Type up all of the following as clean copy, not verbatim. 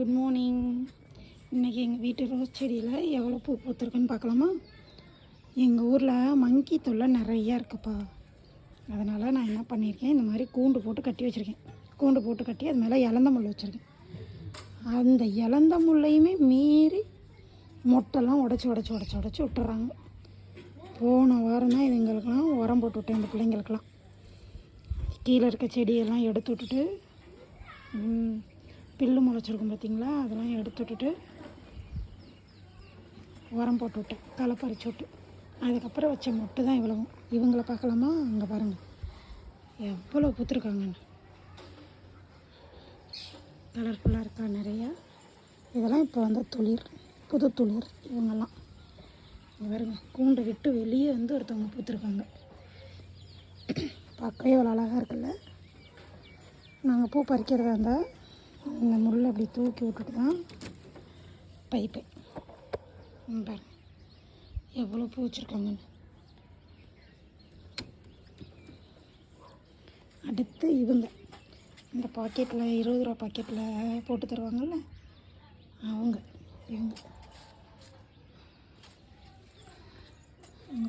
Good morning. இன்றைக்கி எங்கள் வீட்டு ரோஸ் செடியில் எவ்வளோ பூ பூத்துருக்குன்னு பார்க்கலாமா? எங்கள் ஊரில் மங்கி தொல்லை நிறையா இருக்குப்பா. அதனால் நான் என்ன பண்ணியிருக்கேன், இந்த மாதிரி கூண்டு போட்டு கட்டி வச்சுருக்கேன். கூண்டு போட்டு கட்டி அது மேலே இலந்த முள் வச்சுருக்கேன். அந்த இலந்த முள்ளையுமே மீறி மொட்டைலாம் உடச்சி விட்டுறாங்க. போன வாரம் தான் இதுங்களுக்கெல்லாம் உரம் போட்டு விட்டேன். இந்த பிள்ளைங்களுக்கெல்லாம் கீழே இருக்க செடியெல்லாம் எடுத்து விட்டுட்டு, பில்லு முளைச்சிருக்கும் பார்த்திங்களா, அதெல்லாம் எடுத்து விட்டுட்டு உரம் போட்டு விட்டேன், களை பறிச்சு விட்டு. அதுக்கப்புறம் வச்ச மொட்டு தான் இவ்வளவும். இவங்களை பார்க்கலாமா? அங்கே பாருங்கள் எவ்வளோ பூத்துருக்காங்கன்னு. கலர்ஃபுல்லாக இருக்கா நிறையா. இதெல்லாம் இப்போ வந்து துளிர், புது துளிர் இவங்கெல்லாம். பாருங்க, கூண்டை விட்டு வெளியே வந்து ஒருத்தவங்க பூத்துருக்காங்க. பார்க்கவே இவ்வளோ அழகாக இருக்குல்ல. நாங்கள் பூ பறிக்கிறதா இருந்தால் இந்த முள் அப்படி தூக்கி விட்டுட்டு தான் பைப்பேன். பாருங்க எவ்வளோ பூ வச்சுருக்காங்கன்னு. அடுத்து இவங்க இந்த பாக்கெட்டில் 20 ரூபா பாக்கெட்டில் போட்டு தருவாங்கள்ல, இவங்க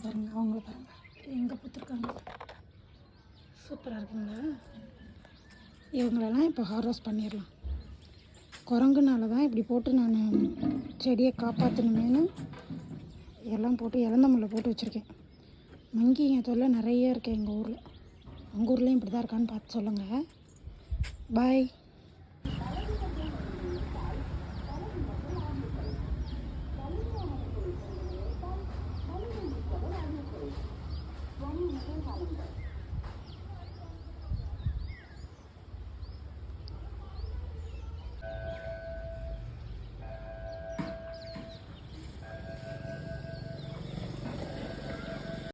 பாருங்கள், அவங்கள பாருங்கள் எங்கே பூத்துருக்காங்க. சூப்பராக இருக்குங்களா? இவங்களெல்லாம் இப்போ ஹார்வெஸ்ட் பண்ணிடலாம். குரங்குனால தான் இப்படி போட்டு நான் செடியை காப்பாற்றணுமேனு எல்லாம் போட்டு இலந்த முல்லை போட்டு வச்சுருக்கேன். மங்கிங்க தொல்லை நிறைய இருக்குது எங்கள் ஊரில். உங்கள் ஊர்லேயும் இப்படி தான் இருக்கான்னு பார்த்து சொல்லுங்கள். பாய்.